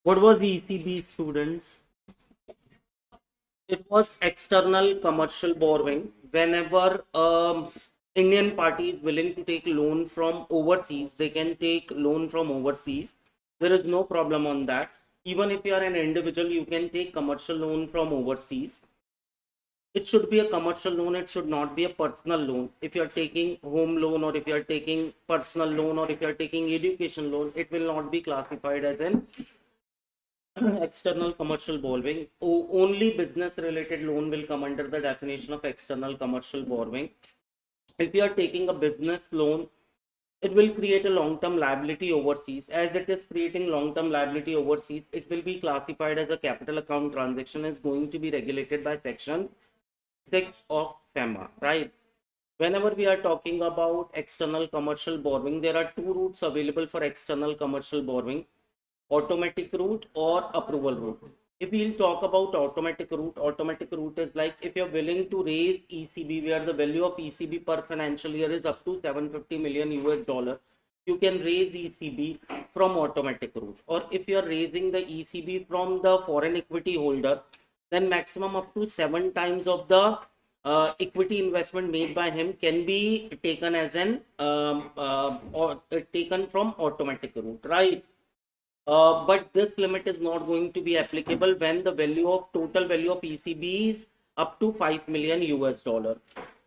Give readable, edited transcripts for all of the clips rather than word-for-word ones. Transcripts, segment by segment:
What was ECB, students? It was external commercial borrowing. Whenever Indian party is willing to take loan from overseas, they can take loan from overseas. There is no problem on that. Even if you are an individual, you can take commercial loan from overseas. It should be a commercial loan. It should not be a personal loan. If you are taking home loan, or if you are taking personal loan, or if you are taking education loan, it will not be classified as an external commercial borrowing. Only business related loan will come under the definition of external commercial borrowing. If you are taking a business loan, it will create a long term liability overseas. As it is creating long term liability overseas, it will be classified as a capital account transaction. It's going to be regulated by section 6 of FEMA, right? Whenever we are talking about external commercial borrowing, there are two routes available for external commercial borrowing: automatic route or approval route. If we'll talk about automatic route is like if you're willing to raise ECB, where the value of ECB per financial year is up to 750 million US dollar, you can raise ECB from automatic route. Or if you are raising the ECB from the foreign equity holder, then maximum up to 7 times of the equity investment made by him can be taken as an or taken from automatic route, right? But this limit is not going to be applicable when the value of total value of ECB is up to 5 million US dollar.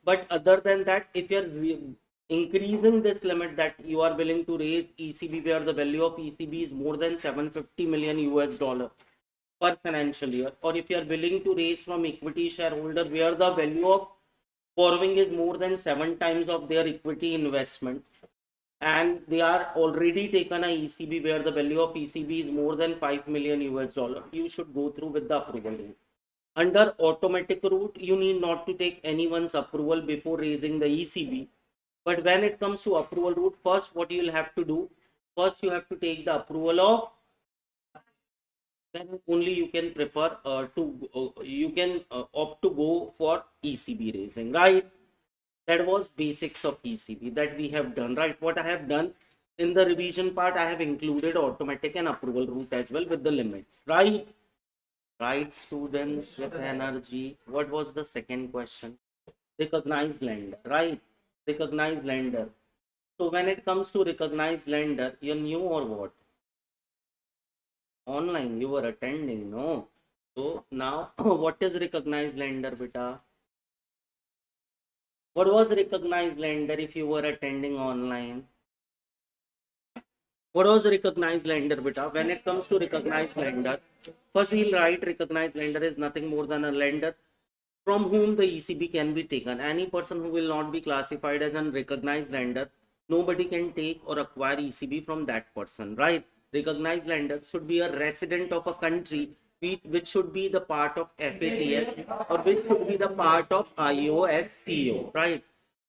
But other than that, if you're increasing this limit, that you are willing to raise ECB where the value of ECB is more than 750 million US dollar per financial year, or if you are willing to raise from equity shareholder where the value of borrowing is more than 7 times of their equity investment, and they are already taken a ECB where the value of ECB is more than 5 million US dollar, you should go through with the approval route. Under automatic route, you need not to take anyone's approval before raising the ECB. But when it comes to approval route, first what you will have to do, first you have to take the approval of, then only you can prefer you can opt to go for ECB raising, right? That was basics of ECB that we have done, right? What I have done in the revision part, I have included automatic and approval route as well with the limits, right? Right, students with energy. What was the second question? Recognized lender, right? Recognized lender. So when it comes to recognized lender, you're new or what? Online, you were attending, no? So now, what is recognized lender, beta? What was recognized lender if you were attending online? What was recognized lender, beta? When it comes to recognized lender, first we'll write recognized lender is nothing more than a lender from whom the ECB can be taken. Any person who will not be classified as an recognized lender, nobody can take or acquire ECB from that person, right? Recognized lender should be a resident of a country which should be the part of FATF, or which should be the part of IOSCO, right?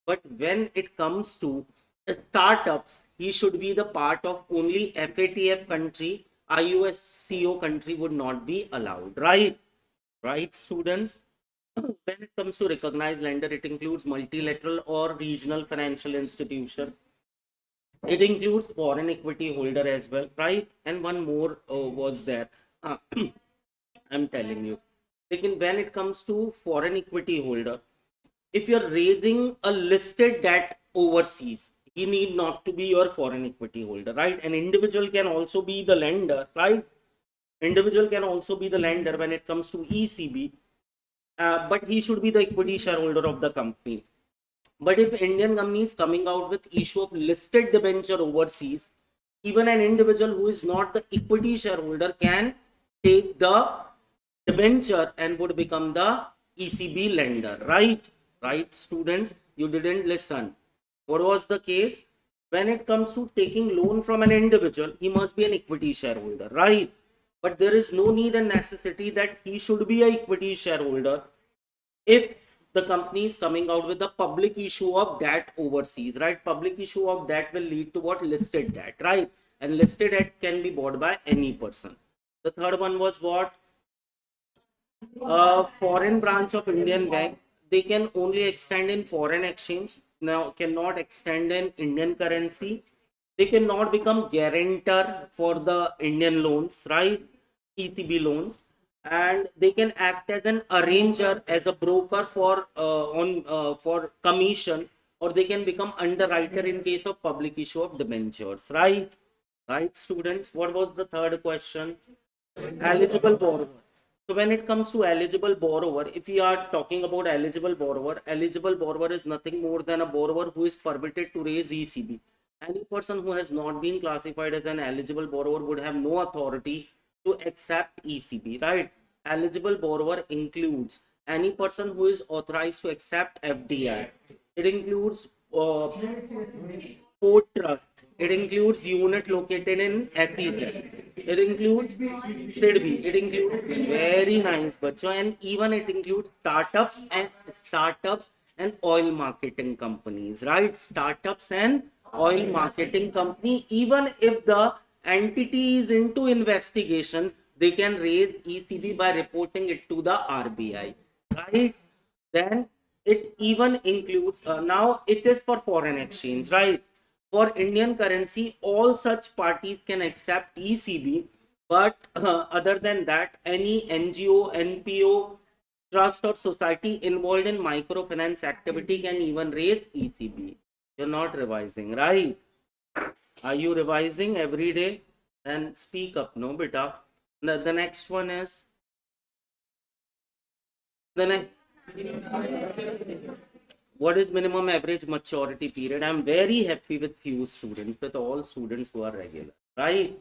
But when it comes to startups, he should be the part of only FATF country. IOSCO country would not be allowed, right? Right, students? When it comes to recognized lender, it includes multilateral or regional financial institution. It includes foreign equity holder as well, right? And one more was there. I'm telling you. When it comes to foreign equity holder, if you're raising a listed debt overseas, he need not to be your foreign equity holder, right? An individual can also be the lender, right? Individual can also be the lender when it comes to ECB, but he should be the equity shareholder of the company. But if Indian company is coming out with issue of listed debenture overseas, even an individual who is not the equity shareholder can take the debenture and would become the ECB lender, right? Right, students? You didn't listen. What was the case? When it comes to taking loan from an individual, he must be an equity shareholder, right? But there is no need and necessity that he should be a equity shareholder if the company is coming out with a public issue of debt overseas, right? Public issue of debt will lead to what? Listed debt, right? And listed debt can be bought by any person. The third one was what? Foreign branch of Indian bank. They can only extend in foreign exchange. Now cannot extend in Indian currency. They cannot become guarantor for the Indian loans, right? ECB loans, and they can act as an arranger, as a broker for for commission, or they can become underwriter in case of public issue of debentures. Right, students. What was the third question? Eligible borrower. So when it comes to eligible borrower, if we are talking about eligible borrower is nothing more than a borrower who is permitted to raise ECB. Any person who has not been classified as an eligible borrower would have no authority to accept ECB, right? Eligible borrower includes any person who is authorized to accept FDI. It includes port trust. It includes unit located in SEZ. It includes SIDBI. It includes very nice, bacho, and even it includes startups and oil marketing companies, right? Startups and oil marketing company. Even if the entity is into investigation, they can raise ECB by reporting it to the RBI, right? Then it even includes now it is for foreign exchange, right? For Indian currency, all such parties can accept ECB, but other than that, any NGO, NPO, trust or society involved in microfinance activity can even raise ECB. You're not revising, right? Are you revising every day? Then speak up, no, beta. The next one is the next. What is minimum average maturity period? I'm very happy with few students, with all students who are regular, right?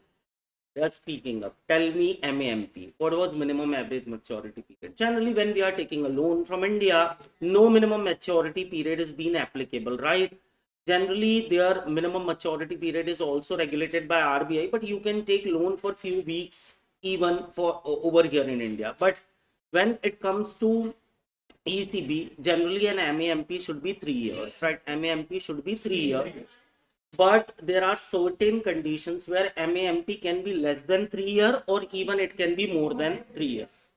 They are speaking up. Tell me MAMP. What was minimum average maturity period? Generally, when we are taking a loan from India, no minimum maturity period is being applicable, right? Generally, their minimum maturity period is also regulated by RBI, but you can take loan for few weeks even for over here in India. But when it comes to ECB, generally an MAMP should be 3 years, right? MAMP should be 3 years. But there are certain conditions where MAMP can be less than 3 years, or even it can be more than 3 years.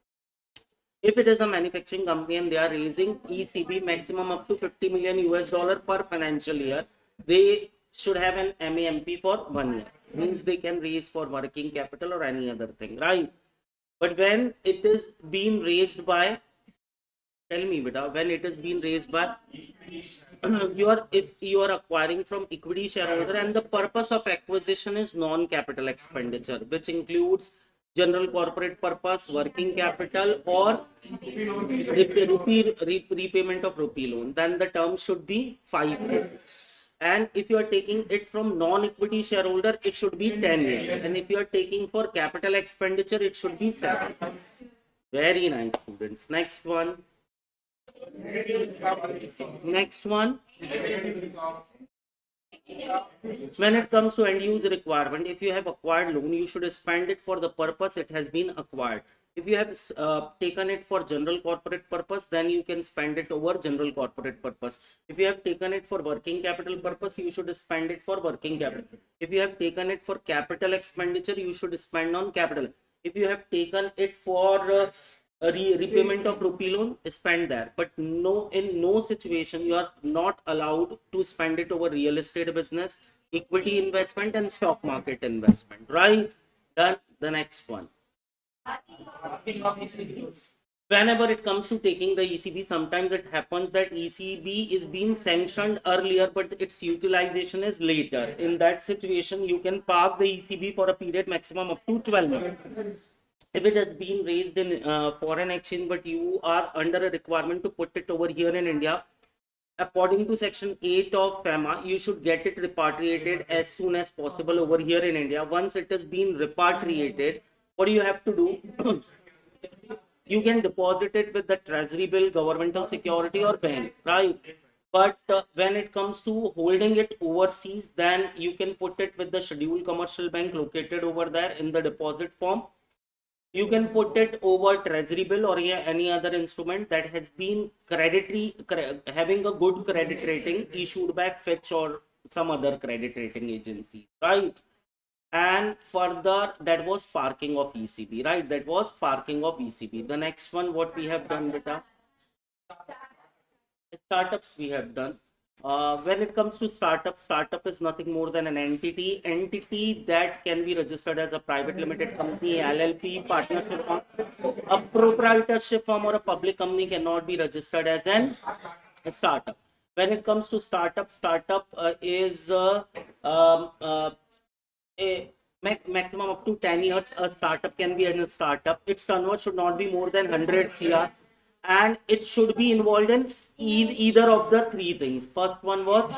If it is a manufacturing company and they are raising ECB maximum up to 50 million US dollar per financial year, they should have an MAMP for 1 year. Means they can raise for working capital or any other thing, right? But when it is being raised by, tell me, beta, when it is being raised by if you are acquiring from equity shareholder and the purpose of acquisition is non-capital expenditure, which includes general corporate purpose, working capital, or repayment of rupee loan, then the term should be 5 years. And if you are taking it from non-equity shareholder, it should be 10 years. And if you are taking for capital expenditure, it should be 7. Very nice, students. Next one. Next one. When it comes to end use requirement, if you have acquired loan, you should spend it for the purpose it has been acquired. If you have taken it for general corporate purpose, then you can spend it over general corporate purpose. If you have taken it for working capital purpose, you should spend it for working capital. If you have taken it for capital expenditure, you should spend on capital. If you have taken it for repayment of rupee loan, spend there. But no, in no situation you are not allowed to spend it over real estate business, equity investment, and stock market investment, right? Then the next one. Whenever it comes to taking the ECB, sometimes it happens that ECB is being sanctioned earlier, but its utilization is later. In that situation, you can park the ECB for a period maximum up to 12 months. If it has been raised in foreign exchange, but you are under a requirement to put it over here in India, according to section 8 of FEMA, you should get it repatriated as soon as possible over here in India. Once it has been repatriated, what do you have to do? You can deposit it with the treasury bill, governmental security, or bank, right? But when it comes to holding it overseas, then you can put it with the scheduled commercial bank located over there in the deposit form. You can put it over treasury bill or any other instrument that has been having a good credit rating issued by Fitch or some other credit rating agency, right? And further, that was parking of ECB, right? That was parking of ECB. The next one, what we have done, beta? Startups we have done. When it comes to startup is nothing more than an entity that can be registered as a private limited company, LLP, partnership firm. A proprietorship firm or a public company cannot be registered as a startup. When it comes to startup is a maximum up to 10 years a startup can be in a startup. Its turnover should not be more than 100 cr, and it should be involved in either of the three things. First one was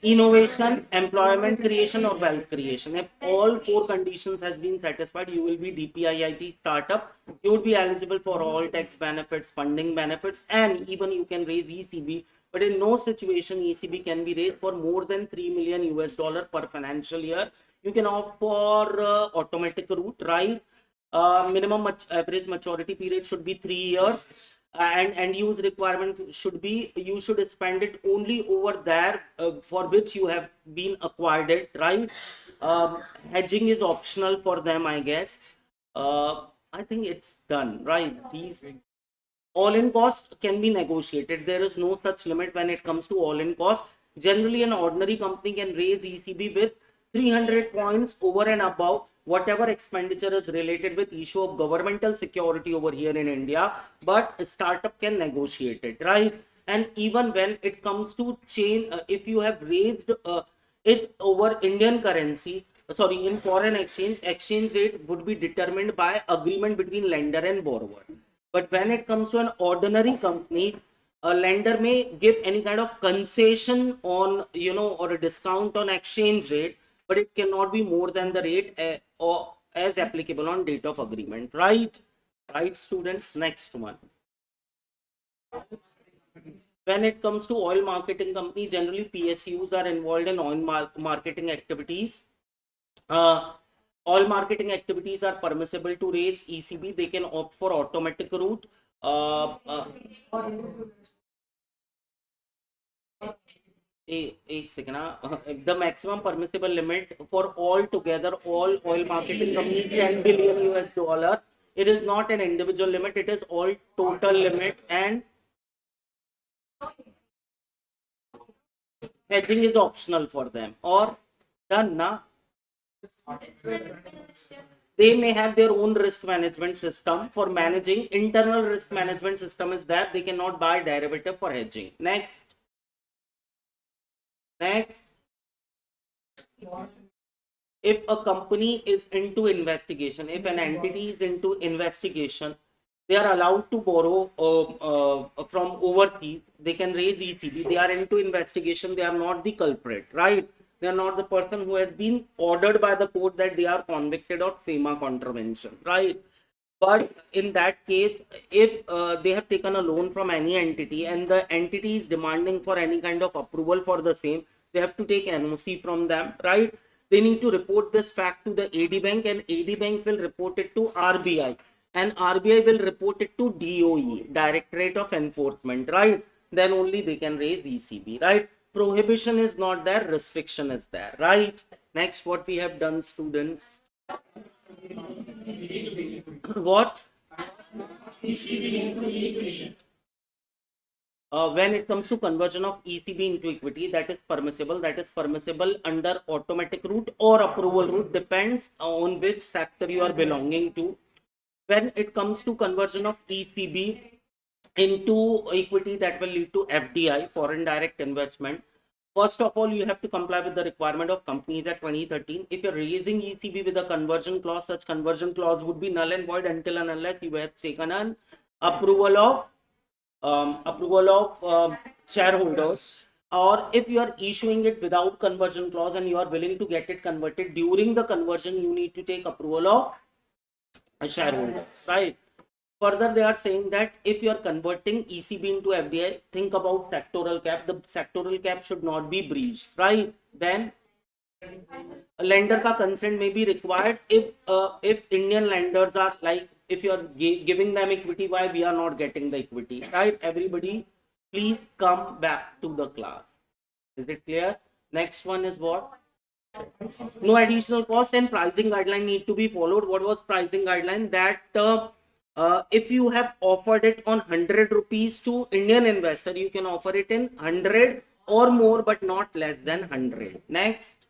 innovation, employment creation, or wealth creation. If all four conditions has been satisfied, you will be DPIIT startup. You would be eligible for all tax benefits, funding benefits, and even you can raise ECB. But in no situation ECB can be raised for more than 3 million US dollar per financial year. You can opt for automatic route, right? Minimum average maturity period should be 3 years, and use requirement should be you should spend it only over there for which you have been acquired it, right? Hedging is optional for them, I guess. I think it's done, right? These all-in cost can be negotiated. There is no such limit when it comes to all-in cost. Generally, an ordinary company can raise ECB with 300 points over and above whatever expenditure is related with issue of governmental security over here in India. But a startup can negotiate it, right? And even when it comes to chain, if you have raised it over Indian currency, sorry, in foreign exchange rate would be determined by agreement between lender and borrower. But when it comes to an ordinary company, a lender may give any kind of concession on, or a discount on exchange rate, but it cannot be more than the rate or as applicable on date of agreement, right? Right, students. Next one. When it comes to oil marketing company, generally PSUs are involved in oil marketing activities. Uh, all marketing activities are permissible to raise ECB. They can opt for automatic route. Uh, uh, एक second, the maximum permissible limit for all together, all oil marketing companies, 10 billion US dollar. It is not an individual limit, it is all total limit, and hedging is optional for them. Or done, na? They may have their own risk management system for managing. Internal risk management system is that they cannot buy derivative for hedging. Next, if a company is into investigation, if an entity is into investigation, they are allowed to borrow from overseas. They can raise ECB. They are into investigation. They are not the culprit, right? They are not the person who has been ordered by the court that they are convicted of FEMA contravention, right? But in that case, if they have taken a loan from any entity and the entity is demanding for any kind of approval for the same, they have to take NOC from them, right? They need to report this fact to the AD bank, and AD bank will report it to RBI, and RBI will report it to DOE, Directorate of Enforcement, right? Then only they can raise ECB, right? Prohibition is not there, restriction is there, right? Next, what we have done, students. What? When it comes to conversion of ECB into equity, that is permissible. That is permissible under automatic route or approval route, depends on which sector you are belonging to. When it comes to conversion of ECB into equity, that will lead to FDI, foreign direct investment. First of all, you have to comply with the requirement of Companies Act 2013. If you're raising ECB with a conversion clause, such conversion clause would be null and void until and unless you have taken an approval of shareholders, or if you are issuing it without conversion clause and you are willing to get it converted, during the conversion you need to take approval of shareholders, right? Further, they are saying that if you are converting ECB into FDI, think about sectoral cap. The sectoral cap should not be breached, right? Then lender ka consent may be required if Indian lenders are like, if you are giving them equity, why we are not getting the equity, right? Everybody, please come back to the class. Is it clear? Next one is what? No additional cost, and pricing guideline need to be followed. What was pricing guideline? That if you have offered it on 100 rupees to Indian investor, you can offer it in 100 or more, but not less than 100. Next.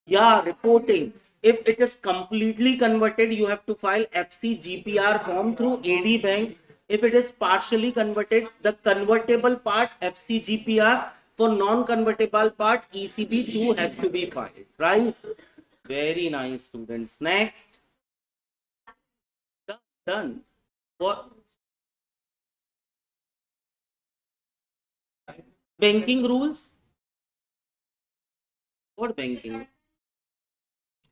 Yeah, reporting. If it is completely converted, you have to file FCGPR form through AD Bank. If it is partially converted, the convertible part FCGPR, for non-convertible part ECB2 has to be filed, right? Very nice, students. Next. Done. Done. What? Banking rules? What banking?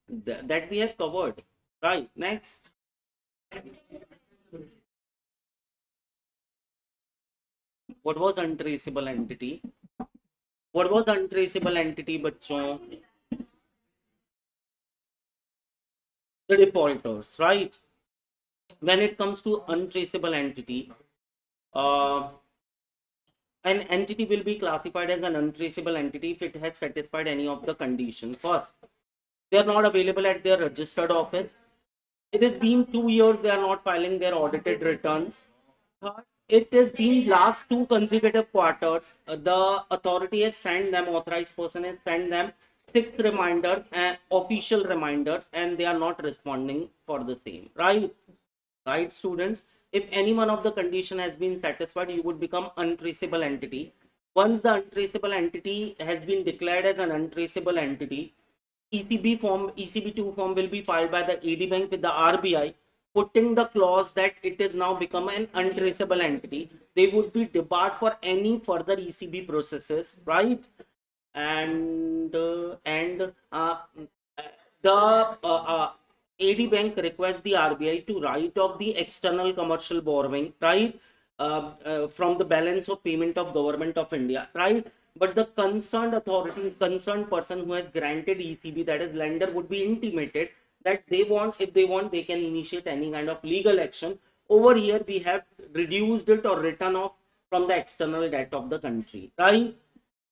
That we have covered. Right. Next. What was untraceable entity? What was untraceable entity, बच्चों? The defaulters, right? When it comes to untraceable entity, uh, an entity will be classified as an untraceable entity if it has satisfied any of the conditions. First, they are not available at their registered office. It has been 2 years they are not filing their audited returns. Third, it has been last two consecutive quarters. The authority has sent them, authorized person has sent them six reminders and official reminders, and they are not responding for the same. Right, students? If any one of the condition has been satisfied, you would become untraceable entity. Once the untraceable entity has been declared as an untraceable entity, ECB form, ECB2 form will be filed by the AD Bank with the RBI, putting the clause that it is now become an untraceable entity. They would be debarred for any further ECB processes, right? And the AD Bank requests the RBI to write off the external commercial borrowing, right, from the balance of payment of Government of India, right? But the concerned authority, concerned person who has granted ECB, that is lender, would be intimated that they want, if they want, they can initiate any kind of legal action. Over here, we have reduced it or written off from the external debt of the country, right?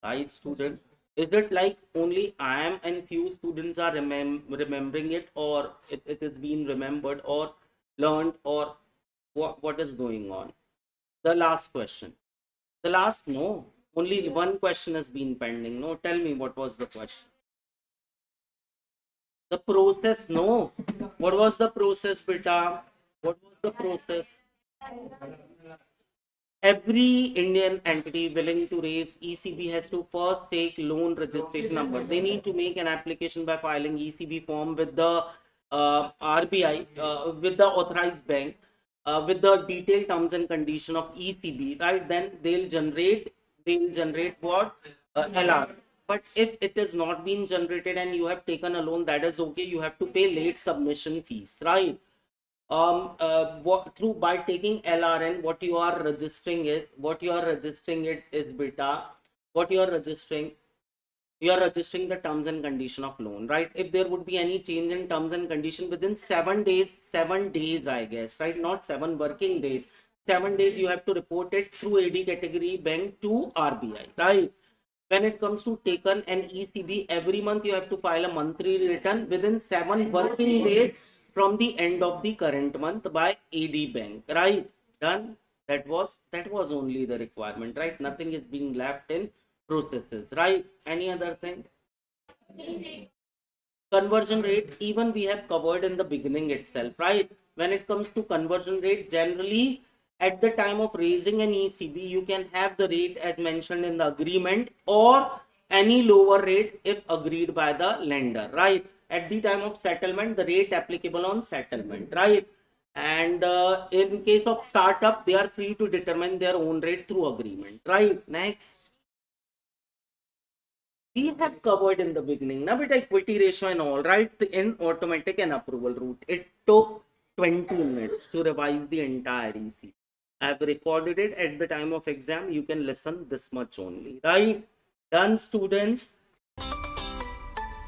Right, student? Is it like only I am and few students are remembering it, or it is being remembered or learned, or what is going on? The last question. The last, no. Only one question has been pending. No, tell me what was the question. The process, no. What was the process, beta? What was the process? Every Indian entity willing to raise ECB has to first take loan registration number. They need to make an application by filing ECB form with the RBI, with the authorized bank, with the detailed terms and condition of ECB, right? Then they'll generate what? LR. But if it is not being generated and you have taken a loan, that is okay. You have to pay late submission fees, right? Through by taking LRN, what you are registering the terms and condition of loan, right? If there would be any change in terms and condition within 7 days, I guess, right? Not 7 working days, 7 days, you have to report it through AD category bank to RBI, right? When it comes to taken an ECB, every month you have to file a monthly return within 7 working days from the end of the current month by AD Bank, right? Done. That was only the requirement, right? Nothing is being left in processes, right? Any other thing? Conversion rate, even we have covered in the beginning itself, right? When it comes to conversion rate, generally at the time of raising an ECB, you can have the rate as mentioned in the agreement or any lower rate if agreed by the lender, right? At the time of settlement, the rate applicable on settlement, right? And in case of startup, they are free to determine their own rate through agreement, right? Next. We have covered in the beginning now, but equity ratio and all, right? In automatic and approval route, it took 20 minutes to revise the entire EC. I have recorded it at the time of exam. You can listen this much only, right? Done, students.